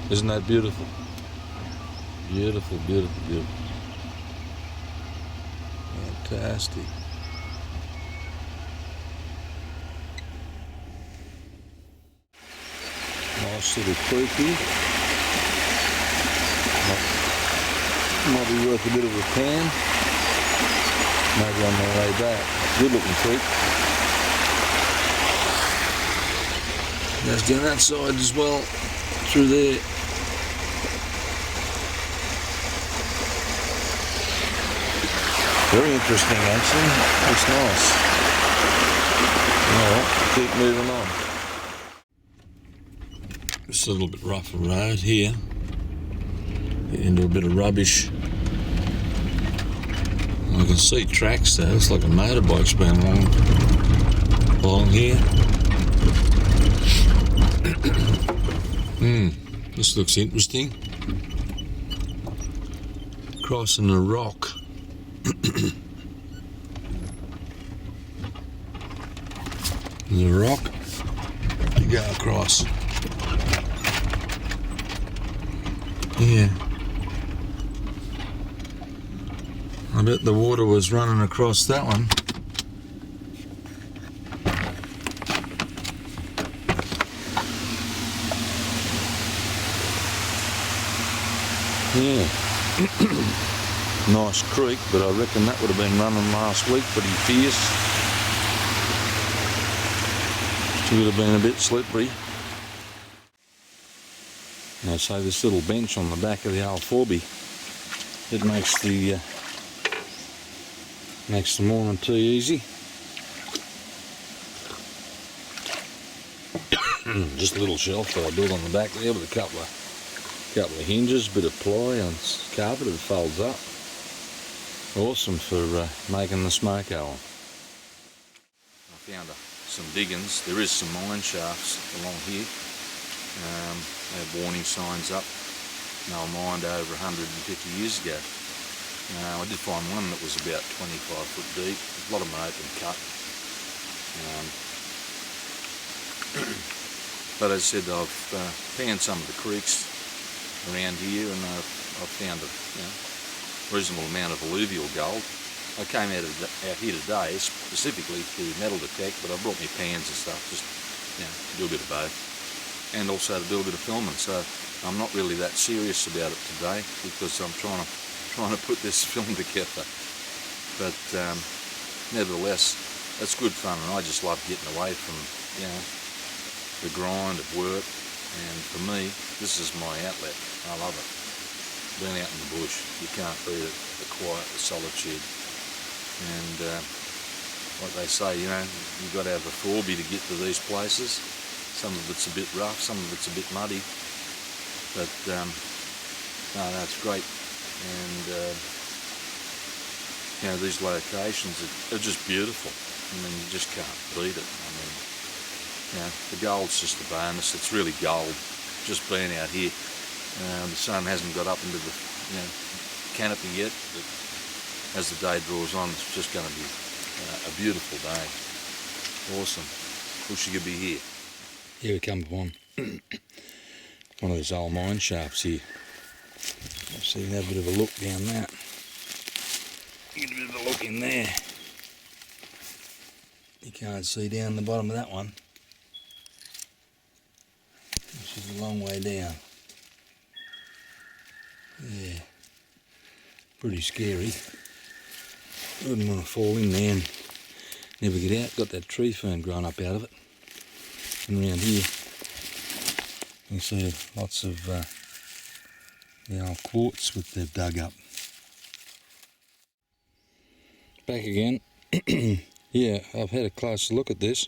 Isn't that beautiful? Beautiful, beautiful, beautiful. Fantastic. Nice little creek here. Might be worth a bit of a pan. Maybe on my way back. Good looking creek. Goes down that side as well, through there. Very interesting actually. Looks nice. Alright, keep moving on. Just a little bit rougher road here. Get into a bit of rubbish. I can see tracks though. Looks like a motorbike's been along here. This looks interesting. Crossing a rock. There's a rock to go across. Yeah. I bet the water was running across that one. Yeah. Nice creek, but I reckon that would have been running last week, pretty fierce. It would have been a bit slippery. Now, so this little bench on the back of the old 4B, it makes the morning tea easy. Just a little shelf that I built on the back there with a couple of hinges, bit of ply on carpet, it folds up. Awesome for making the smoke oven. I found some diggings. There is some mine shafts along here. They have warning signs up. They were mined over 150 years ago. I did find one that was about 25 foot deep. A lot of them open cut. But as I said, I've found some of the creeks around here, and I've found a reasonable amount of alluvial gold. I came out here today specifically to metal detect, but I brought me pans and stuff just to do a bit of both, and also to do a bit of filming. So I'm not really that serious about it today because I'm trying to put this film together. But nevertheless, it's good fun, and I just love getting away from the grind of work. And for me, this is my outlet. I love it. Being out in the bush, you can't beat it. The quiet, the solitude. And like they say, you've got to have a 4B to get to these places. Some of it's a bit rough, some of it's a bit muddy. But no, it's great. And these locations are just beautiful. I mean, you just can't beat it. I mean, the gold's just a bonus. It's really gold just being out here. The sun hasn't got up into the canopy yet, but as the day draws on, it's just going to be a beautiful day. Awesome. Wish you could be here. Here we come upon one of those old mine shafts here. So you can have a bit of a look down that. Get a bit of a look in there. You can't see down the bottom of that one. Which is a long way down. Yeah, pretty scary. Wouldn't want to fall in there and never get out. Got that tree fern growing up out of it. And around here, you can see lots of the old quartz that they've dug up. Back again. Yeah, I've had a closer look at this,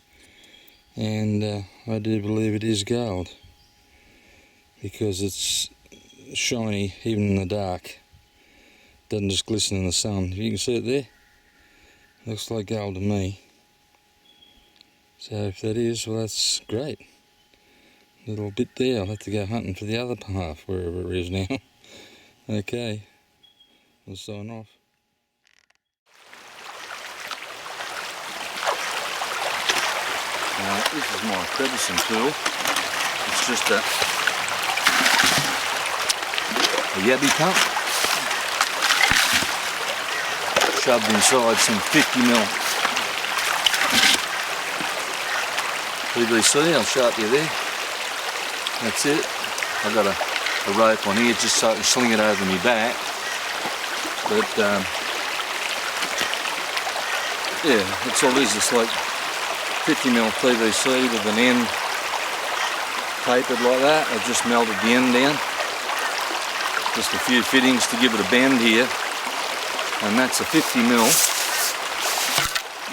and I do believe it is gold because it's shiny even in the dark. Doesn't just glisten in the sun. You can see it there. Looks like gold to me. So if that is, well, that's great. Little bit there. I'll have to go hunting for the other half wherever it is now. Okay, we'll sign off. This is my crevicing tool. It's just a a yabby pump, shoved inside some 50mm PVC. I'll show it to you there. That's it. I've got a rope on here just so I can sling it over my back. But yeah, that's all it is. It's like 50mm PVC with an end tapered like that. I've just melted the end down. Just a few fittings to give it a bend here. And that's a 50mm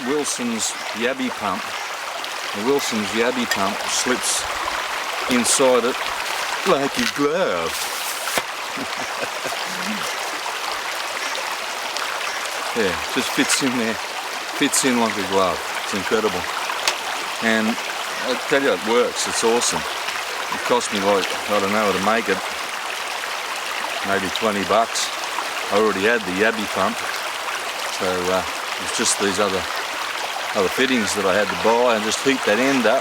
Wilson's yabby pump. The Wilson's yabby pump slips inside it like a glove. Yeah, just fits in there. Fits in like a glove. It's incredible. And I tell you, it works. It's awesome. It cost me like, I don't know, to make it, maybe 20 bucks. I already had the yabby pump, so it's just these other fittings that I had to buy, and just heat that end up.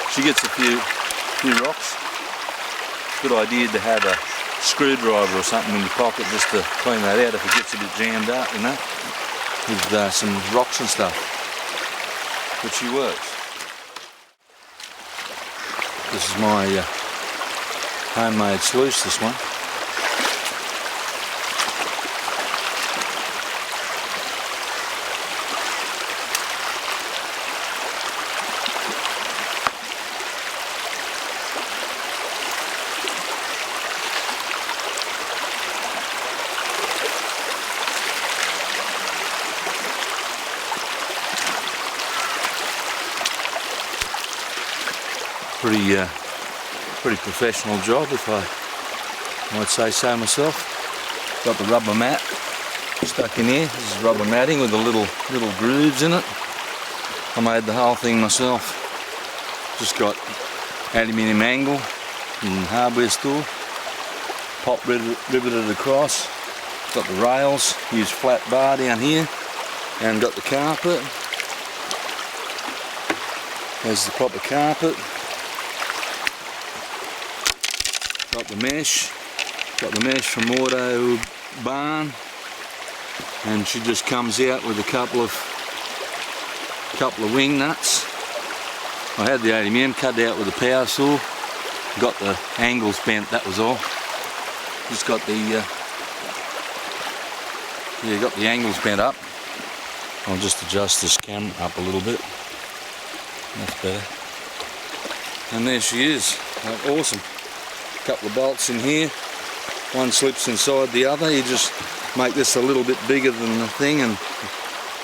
She gets a few rocks. Good idea to have a screwdriver or something in your pocket just to clean that out if it gets a bit jammed up, you know, with some rocks and stuff. But she works. This is my homemade sluice, this one. Pretty professional job, if I might say so myself. Got the rubber mat stuck in here. This is rubber matting with the little grooves in it. I made the whole thing myself. Just got aluminium angle in hardware store, pop riveted across. Got the rails, used flat bar down here, and got the carpet. There's the proper carpet. Got the mesh from Auto Barn, and she just comes out with a couple of wing nuts. I had the aluminium cut out with a power saw. Got the angles bent, that was all. Just got the got the angles bent up. I'll just adjust this camera up a little bit. That's better. And there she is. Awesome. Couple of bolts in here, one slips inside the other. You just make this a little bit bigger than the thing, and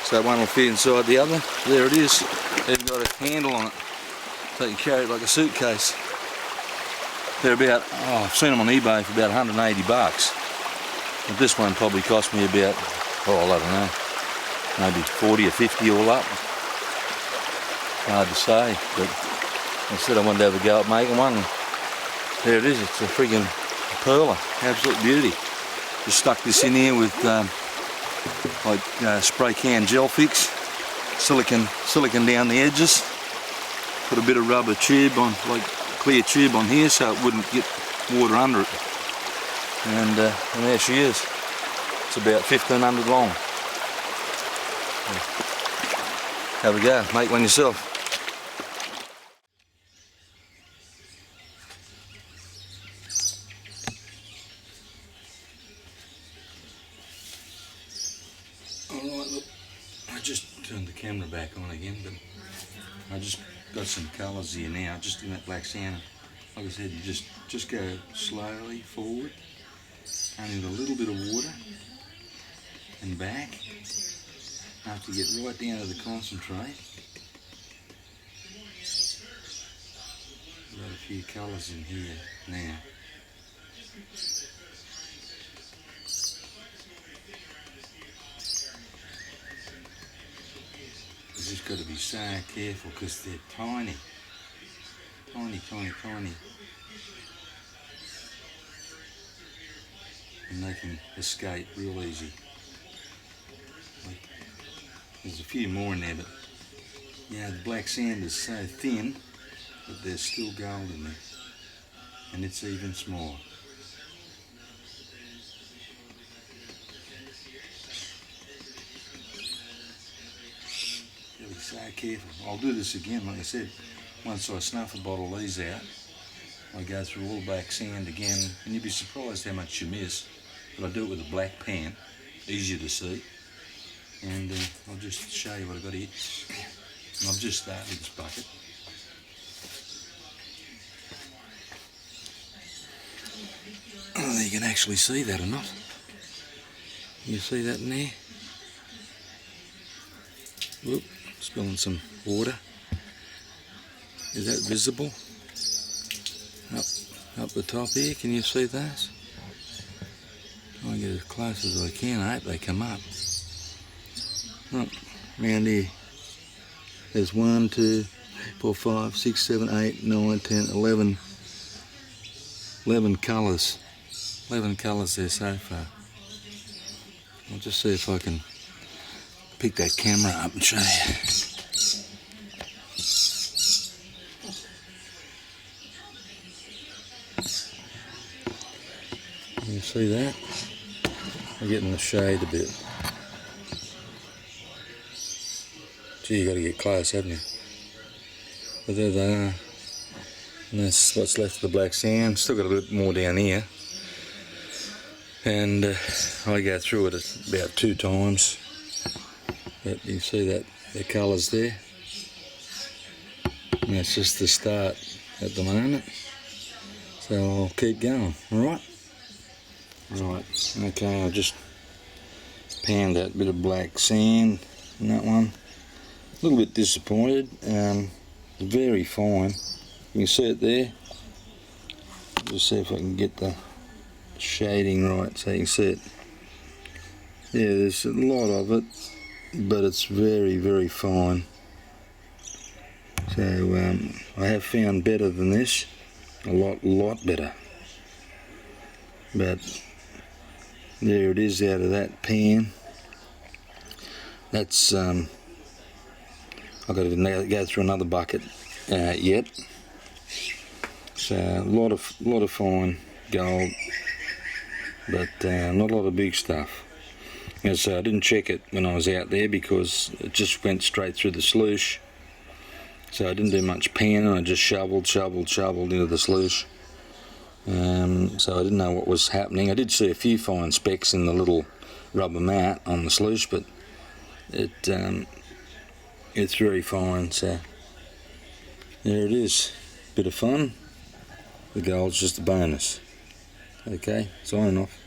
so one will fit inside the other. There it is. They've got a handle on it so you can carry it like a suitcase. They're about, I've seen them on eBay for about 180 bucks. But this one probably cost me about, I don't know, maybe 40 or 50 all up. Hard to say, but I said I wanted to have a go at making one. There it is, it's a friggin' perler, absolute beauty. Just stuck this in here with spray can gel fix, silicon down the edges. Put a bit of rubber tube on, like clear tube on here so it wouldn't get water under it. And there she is. It's about 1,500 long. Have a go, make one yourself. Alright, look, I just turned the camera back on again, but I just got some colours here now, just in that black sand. Like I said, you just go slowly forward, only with a little bit of water, and back, after you get right down to the concentrate. Got a few colours in here now. You've just got to be so careful because they're tiny. Tiny. And they can escape real easy. There's a few more in there, but yeah, the black sand is so thin, but there's still gold in there. And it's even smaller. So careful. I'll do this again, like I said. Once I snuff a bottle of these out, I go through all the black sand again, and you'd be surprised how much you miss. But I do it with a black pan, easier to see. And I'll just show you what I've got here. And I've just started this bucket. I don't know if you can actually see that or not. You see that in there? Whoop, spilling some water. Is that visible? Up the top here, can you see those? I'll get as close as I can. I hope they come up. Look, around here. There's 1, 2, 4, 5, 6, 7, 8, 9, 10, 11. 11 colours. 11 colours there so far. I'll just see if I can pick that camera up and show you. You see that? I'm getting the shade a bit. Gee, you got to get close, haven't you? But there they are. And that's what's left of the black sand. Still got a bit more down here. And I go through it about 2 times. But you see that the colours there. And that's just the start at the moment. So I'll keep going, alright? Right, okay, I'll just pan that bit of black sand in that one. A little bit disappointed, very fine. You can see it there. Just see if I can get the shading right so you can see it. Yeah, there's a lot of it, but it's very, very fine. So I have found better than this, a lot better. But there it is out of that pan. That's I've got to go through another bucket yet. So a lot of fine gold, but not a lot of big stuff. And so I didn't check it when I was out there because it just went straight through the sluice. So I didn't do much panning. I just shoveled into the sluice. So I didn't know what was happening. I did see a few fine specks in the little rubber mat on the sluice, but it's very fine. So there it is. Bit of fun. The gold's just a bonus. Okay, signing off.